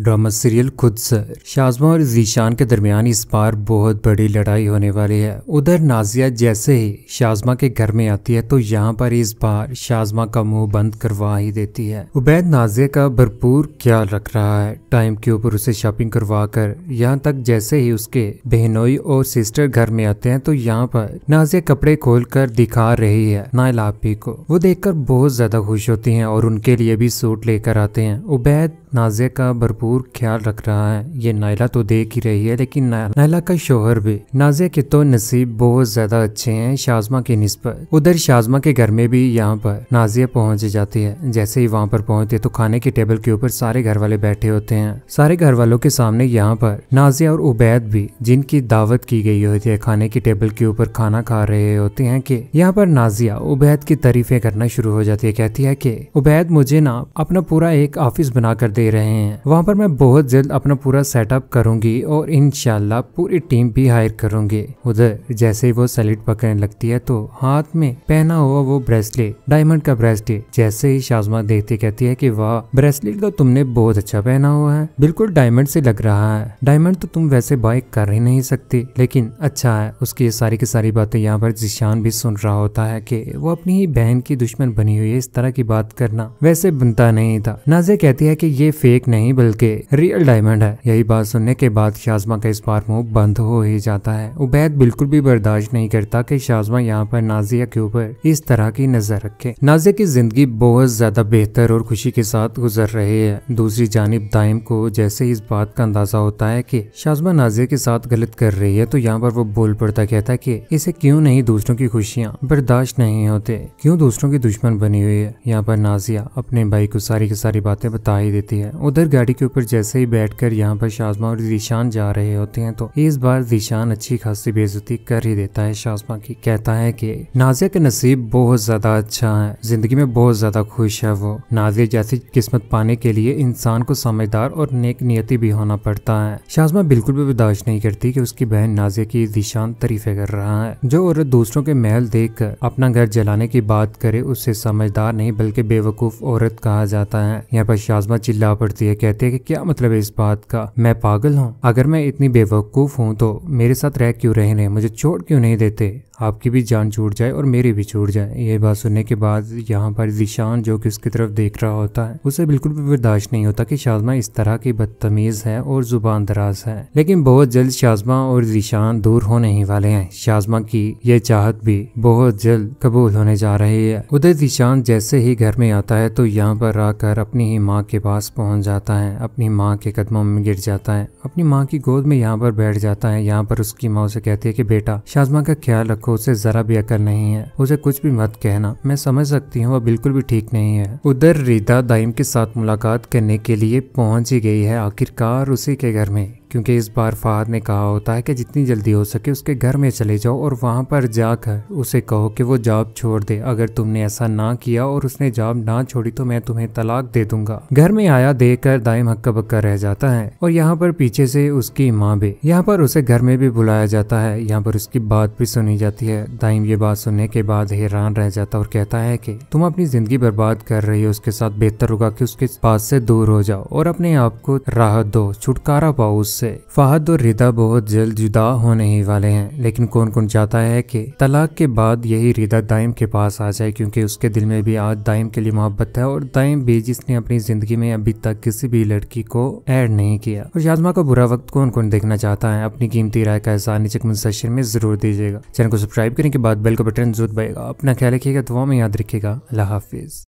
Drama serial खुद sir Shazma और ज़ीशान के दरमियान इस बार बहुत बड़ी लड़ाई होने वाली है। उधर नाजिया जैसे ही शाज़मा के घर में आती है तो यहाँ पर इस बार शाज़मा का मुंह बंद करवा ही देती है। उबैद नाजिया का भरपूर ख्याल रख रहा है, टाइम के ऊपर उसे शॉपिंग करवा कर, यहाँ तक जैसे ही उसके बहनोई और सिस्टर घर में आते हैं तो यहाँ पर नाजिया कपड़े खोल कर दिखा रही है नाइला आपी को। वो देखकर बहुत ज्यादा खुश होती हैं और उनके लिए भी सूट लेकर आते हैं। उबैद नाजिया का भरपूर ख्याल रख रहा है। ये नाइला तो देख ही रही है, लेकिन नाइला का शोहर भी। नाजिया के तो नसीब बहुत ज्यादा अच्छे हैं शाज़मा की निस्बत। उधर शाज़मा के घर में भी यहाँ पर नाजिया पहुंच जाती है। जैसे ही वहां पर पहुंचती है तो खाने की टेबल के ऊपर सारे घर वाले बैठे होते हैं। सारे घर वालों के सामने यहाँ पर नाजिया और उबैद भी, जिनकी दावत की गई होती है, खाने की टेबल के ऊपर खाना खा रहे होते हैं कि यहाँ पर नाजिया उबैद की तारीफें करना शुरू हो जाती है। कहती है कि उबैद मुझे ना अपना पूरा एक ऑफिस बना कर दे रहे हैं, वहां पर मैं बहुत जल्द अपना पूरा सेटअप करूंगी और इंशाल्लाह पूरी टीम भी हायर करूंगी। उधर जैसे ही वो सैलेड पकड़ने लगती है तो हाथ में पहना हुआ वो ब्रेसलेट, डायमंड का ब्रेसलेट, जैसे ही शाज़मा देखती कहती है कि वाह, ब्रेसलेट तो तुमने बहुत अच्छा पहना हुआ है, बिल्कुल डायमंड से लग रहा है। डायमंड तो तुम वैसे बाय कर ही नहीं सकती, लेकिन अच्छा है। उसकी ये सारी की सारी बातें यहाँ पर ज़ीशान भी सुन रहा होता है कि वो अपनी ही बहन की दुश्मन बनी हुई है, इस तरह की बात करना वैसे बनता नहीं था। नाज़िया कहती है कि ये फेक नहीं बल्कि रियल डायमंड है। यही बात सुनने के बाद शाज़मा का इस बार मुंह बंद हो ही जाता है। उबैद बिल्कुल भी बर्दाश्त नहीं करता कि शाज़मा यहाँ पर नाज़िया के ऊपर इस तरह की नजर रखे। नाज़िया की जिंदगी बहुत ज्यादा बेहतर और खुशी के साथ गुजर रही है। दूसरी जानिब दाइम को जैसे इस बात का अंदाजा होता है कि शाज़मा नाज़िया के साथ गलत कर रही है तो यहाँ पर वो बोल पड़ता, कहता है कि इसे क्यों नहीं दूसरों की खुशियाँ बर्दाश्त नहीं होते, क्यों दूसरों की दुश्मन बनी हुई है। यहाँ पर नाज़िया अपने भाई को सारी की सारी बातें बता ही देती है। उधर गाड़ी के ऊपर जैसे ही बैठकर यहाँ पर शाज़मा और ज़ीशान जा रहे होते हैं तो इस बार ज़ीशान अच्छी खासी बेइज्जती कर ही देता है शाज़मा की। कहता है कि नाज़िया का नसीब बहुत ज्यादा अच्छा है, जिंदगी में बहुत ज्यादा खुश है वो। नाज़िया जैसी किस्मत पाने के लिए इंसान को समझदार और नेक नियति भी होना पड़ता है। शाज़मा बिल्कुल भी बर्दाश्त नहीं करती कि उसकी बहन नाज़िया की ज़ीशान तारीफें कर रहा है। जो औरत दूसरों के महल देखकर अपना घर जलाने की बात करे उसे समझदार नहीं बल्कि बेवकूफ औरत कहा जाता है। यहाँ पर शाज़मा चिल्ला पड़ती है, कहती है कि क्या मतलब है इस बात का, मैं पागल हूँ? अगर मैं इतनी बेवकूफ हूँ तो मेरे साथ रह क्यों रहे हैं, मुझे छोड़ क्यों नहीं देते? आपकी भी जान छूट जाए और मेरी भी छूट जाए। ये बात सुनने के बाद यहाँ पर ज़ीशान जो कि उसकी तरफ देख रहा होता है उसे बिल्कुल भी बर्दाश्त नहीं होता कि शाज़मा इस तरह की बदतमीज है और जुबान दराज है। लेकिन बहुत जल्द शाज़मा और ज़ीशान दूर होने ही वाले हैं। शाज़मा की ये चाहत भी बहुत जल्द कबूल होने जा रही है। उधर ज़ीशान जैसे ही घर में आता है तो यहाँ पर आकर अपनी ही माँ के पास पहुँच जाता है, अपनी माँ के कदमों में गिर जाता है, अपनी माँ की गोद में यहाँ पर बैठ जाता है। यहाँ पर उसकी माँ उसे कहती है कि बेटा, शाज़मा का ख्याल रखो, उसे जरा भी अकल नहीं है, उसे कुछ भी मत कहना, मैं समझ सकती हूँ वो बिल्कुल भी ठीक नहीं है। उधर रिदा दाइम के साथ मुलाकात करने के लिए पहुंच ही गई है आखिरकार उसी के घर में, क्योंकि इस बार फहद ने कहा होता है कि जितनी जल्दी हो सके उसके घर में चले जाओ और वहां पर जाकर उसे कहो कि वो जॉब छोड़ दे। अगर तुमने ऐसा ना किया और उसने जॉब ना छोड़ी तो मैं तुम्हें तलाक दे दूंगा। घर में आया देखकर दाइम हक्का बक्का रह जाता है और यहाँ पर पीछे से उसकी माँ भी। यहाँ पर उसे घर में भी बुलाया जाता है, यहाँ पर उसकी बात भी सुनी जाती है। दाइम ये बात सुनने के बाद हैरान रह जाता और कहता है कि तुम अपनी जिंदगी बर्बाद कर रही हो, उसके साथ बेहतर होगा कि उसके पास से दूर हो जाओ और अपने आप को राहत दो, छुटकारा पाओ उससे। फहद और रिदा बहुत जल्द जुदा होने ही वाले हैं, लेकिन कौन कौन चाहता है कि तलाक के बाद यही रिदा दाइम के पास आ जाए, क्योंकि उसके दिल में भी आज दाइम के लिए मोहब्बत है और दाइम भी जिसने अपनी जिंदगी में अभी तक किसी भी लड़की को ऐड नहीं किया। और शाज़मा का बुरा वक्त कौन कौन देखना चाहता है, अपनी कीमती राय का एहसान नीचे कमेंट सेक्शन में जरूर दीजिएगा। चैनल को सब्सक्राइब करने के बाद बेल का बटन जरूर दबाइएगा। अपना ख्याल रखिएगा, दुआ में याद रखिएगा। अल्लाह हाफिज।